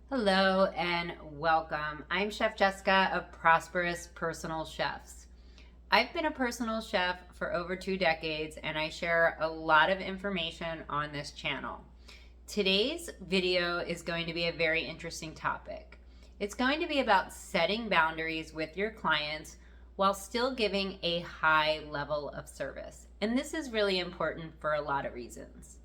Hello and welcome. I'm Chef Jessica of Prosperous Personal Chefs. I've been a personal chef for over 2 decades and I share a lot of information on this channel. Today's video is going to be a very interesting topic. It's going to be about setting boundaries with your clients while still giving a high level of service. And this is really important for a lot of reasons.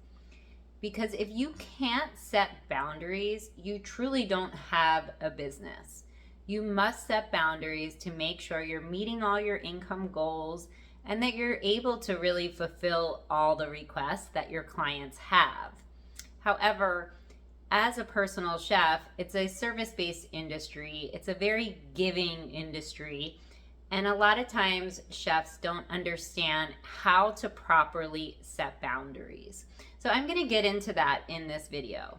Because if you can't set boundaries, you truly don't have a business. You must set boundaries to make sure you're meeting all your income goals and that you're able to really fulfill all the requests that your clients have. However, as a personal chef, it's a service-based industry. It's a very giving industry. And a lot of times chefs don't understand how to properly set boundaries. So I'm going to get into that in this video.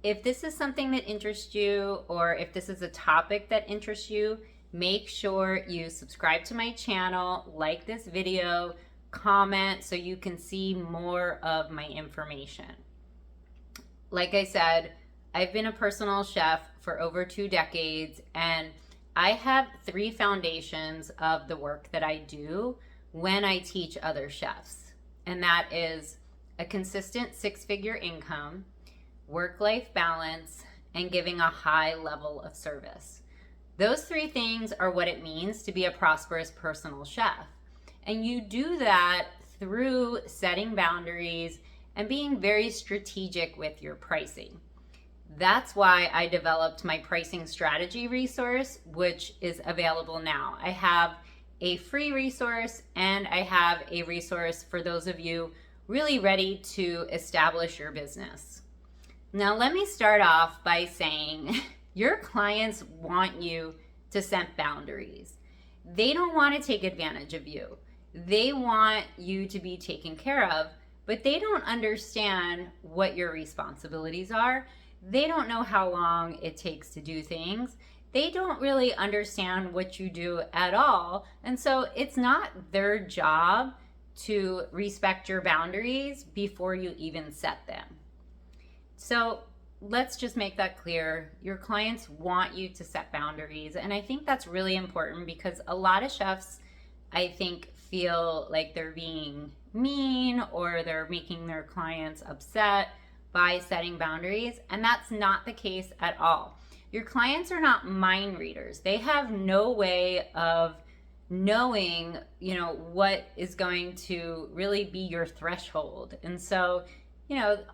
If this is something that interests you, or if this is a topic that interests you, make sure you subscribe to my channel, like this video, comment so you can see more of my information. Like I said, I've been a personal chef for over 2 decades, and I have 3 foundations of the work that I do when I teach other chefs. And that is a consistent 6-figure income, work-life balance, and giving a high level of service. Those 3 things are what it means to be a prosperous personal chef. And you do that through setting boundaries and being very strategic with your pricing. That's why I developed my pricing strategy resource, which is available now. I have a free resource and I have a resource for those of you really ready to establish your business. Now, let me start off by saying your clients want you to set boundaries. They don't want to take advantage of you. They want you to be taken care of, but they don't understand what your responsibilities are. They don't know how long it takes to do things. They don't really understand what you do at all. And so it's not their job to respect your boundaries before you even set them. So let's just make that clear. Your clients want you to set boundaries. And I think that's really important because a lot of chefs, I think, feel like they're being mean or they're making their clients upset by setting boundaries. And that's not the case at all. Your clients are not mind readers. They have no way of knowing, what is going to really be your threshold. And so,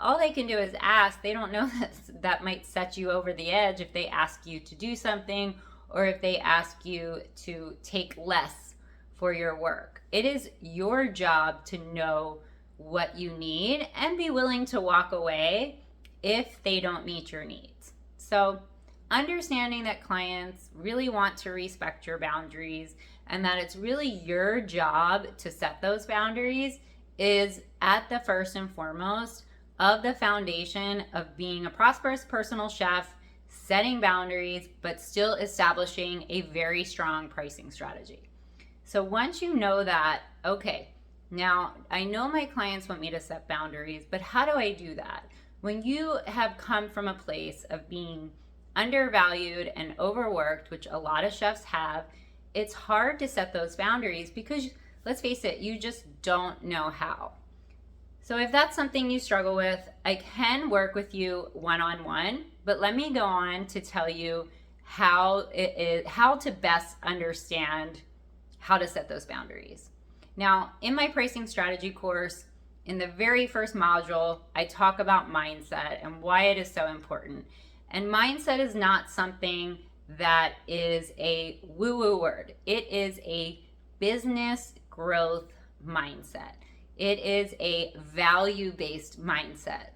all they can do is ask. They don't know that might set you over the edge if they ask you to do something or if they ask you to take less for your work. It is your job to know what you need and be willing to walk away if they don't meet your needs. So understanding that clients really want to respect your boundaries and that it's really your job to set those boundaries is at the first and foremost of the foundation of being a prosperous personal chef, setting boundaries, but still establishing a very strong pricing strategy. So once you know that, okay, now I know my clients want me to set boundaries, but how do I do that? When you have come from a place of being undervalued and overworked, which a lot of chefs have, it's hard to set those boundaries because, let's face it, you just don't know how. So if that's something you struggle with, I can work with you one-on-one, but let me go on to tell you how to best understand how to set those boundaries. Now, in my pricing strategy course, in the very first module, I talk about mindset and why it is so important. And mindset is not something that is a woo-woo word. It is a business growth mindset. It is a value-based mindset.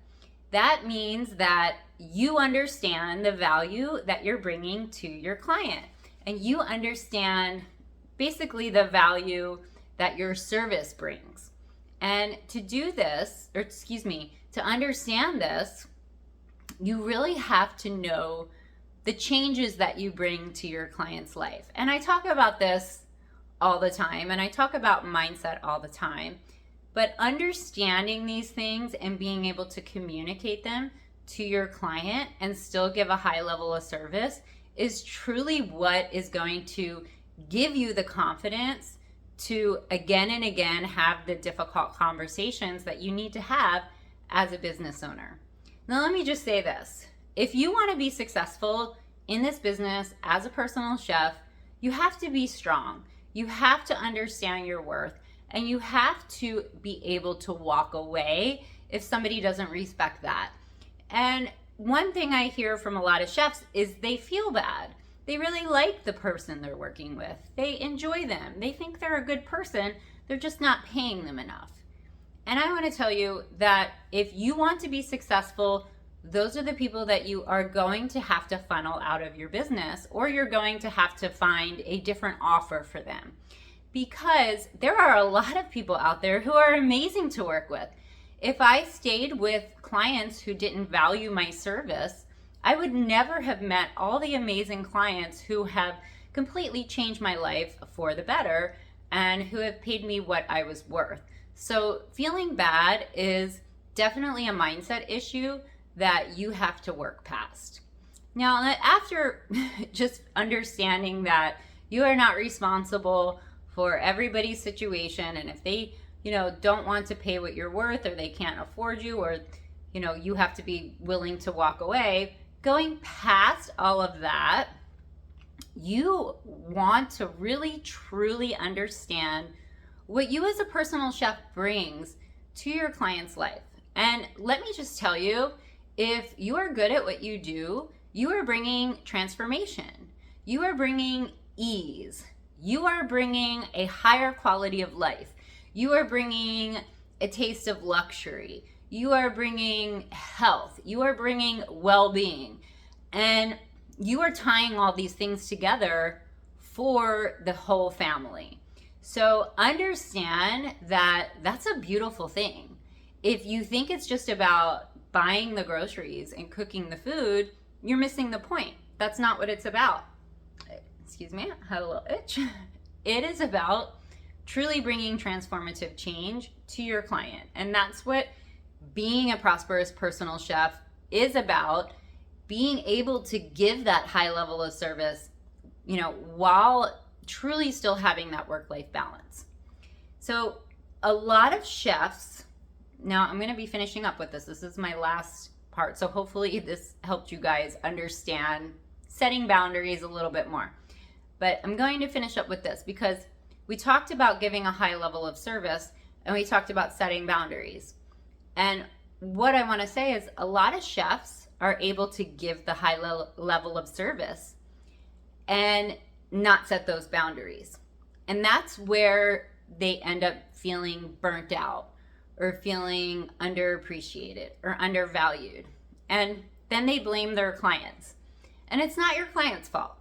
That means that you understand the value that you're bringing to your client, and you understand basically the value that your service brings. And to do this, to understand this, you really have to know the changes that you bring to your client's life. And I talk about this all the time, and I talk about mindset all the time. But understanding these things and being able to communicate them to your client and still give a high level of service is truly what is going to give you the confidence to again and again have the difficult conversations that you need to have as a business owner. Now, let me just say this. If you want to be successful in this business as a personal chef, you have to be strong. You have to understand your worth, and you have to be able to walk away if somebody doesn't respect that. And one thing I hear from a lot of chefs is they feel bad. They really like the person they're working with. They enjoy them. They think they're a good person. They're just not paying them enough. And I want to tell you that if you want to be successful, those are the people that you are going to have to funnel out of your business, or you're going to have to find a different offer for them. Because there are a lot of people out there who are amazing to work with. If I stayed with clients who didn't value my service, I would never have met all the amazing clients who have completely changed my life for the better and who have paid me what I was worth. So feeling bad is definitely a mindset issue that you have to work past. Now, after just understanding that you are not responsible for everybody's situation, and if they, don't want to pay what you're worth, or they can't afford you, or, you have to be willing to walk away, going past all of that, you want to really truly understand what you as a personal chef brings to your client's life. And let me just tell you, if you are good at what you do, you are bringing transformation. You are bringing ease. You are bringing a higher quality of life. You are bringing a taste of luxury. You are bringing health. You are bringing well-being. And you are tying all these things together for the whole family. So understand that that's a beautiful thing. If you think it's just about buying the groceries and cooking the food, you're missing the point. That's not what it's about. Excuse me, I had a little itch. It is about truly bringing transformative change to your client. And that's what being a prosperous personal chef is about, being able to give that high level of service, while truly still having that work-life balance. So a lot of chefs, now I'm going to be finishing up with this. This is my last part. So hopefully this helped you guys understand setting boundaries a little bit more. But I'm going to finish up with this because we talked about giving a high level of service and we talked about setting boundaries. And what I want to say is a lot of chefs are able to give the high level of service and not set those boundaries. And that's where they end up feeling burnt out or feeling underappreciated or undervalued. And then they blame their clients. And it's not your client's fault.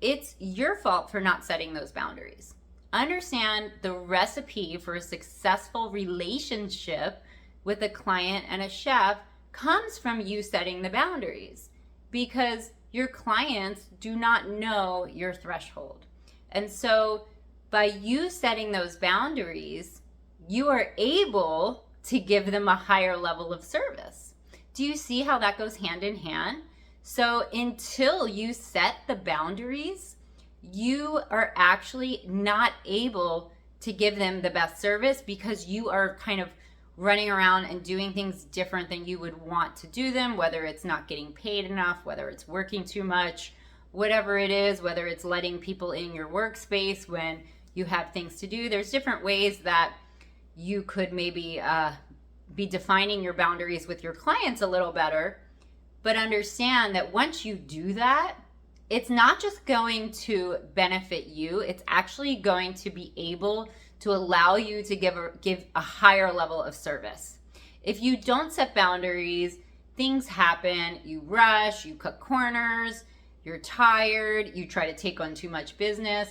It's your fault for not setting those boundaries. Understand the recipe for a successful relationship with a client and a chef comes from you setting the boundaries, because your clients do not know your threshold. And so by you setting those boundaries, you are able to give them a higher level of service. Do you see how that goes hand in hand? So until you set the boundaries, you are actually not able to give them the best service because you are kind of running around and doing things different than you would want to do them, whether it's not getting paid enough, whether it's working too much, whatever it is, whether it's letting people in your workspace when you have things to do. There's different ways that you could maybe be defining your boundaries with your clients a little better, but understand that once you do that, it's not just going to benefit you, it's actually going to be able to allow you to give a higher level of service. If you don't set boundaries, things happen, you rush, you cut corners, you're tired, you try to take on too much business,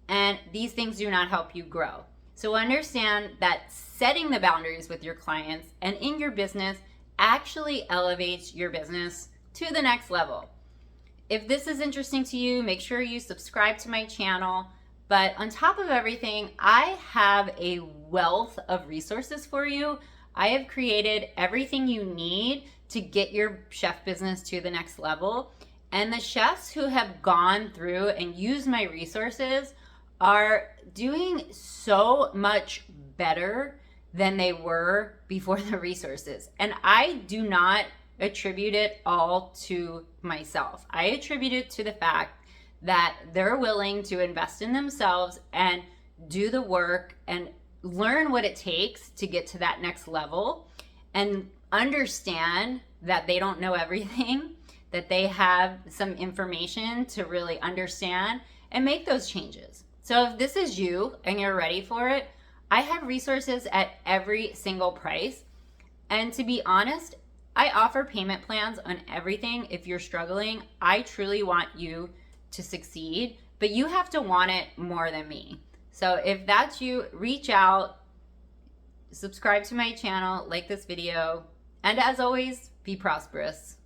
and these things do not help you grow. So understand that setting the boundaries with your clients and in your business actually elevates your business to the next level. If this is interesting to you, make sure you subscribe to my channel. But on top of everything, I have a wealth of resources for you. I have created everything you need to get your chef business to the next level. And the chefs who have gone through and used my resources are doing so much better than they were before the resources. And I do not attribute it all to myself. I attribute it to the fact that they're willing to invest in themselves and do the work and learn what it takes to get to that next level, and understand that they don't know everything, that they have some information to really understand and make those changes. So if this is you and you're ready for it, I have resources at every single price. And to be honest, I offer payment plans on everything. If you're struggling, I truly want you to succeed, but you have to want it more than me. So if that's you, reach out, subscribe to my channel, like this video, and as always, be prosperous.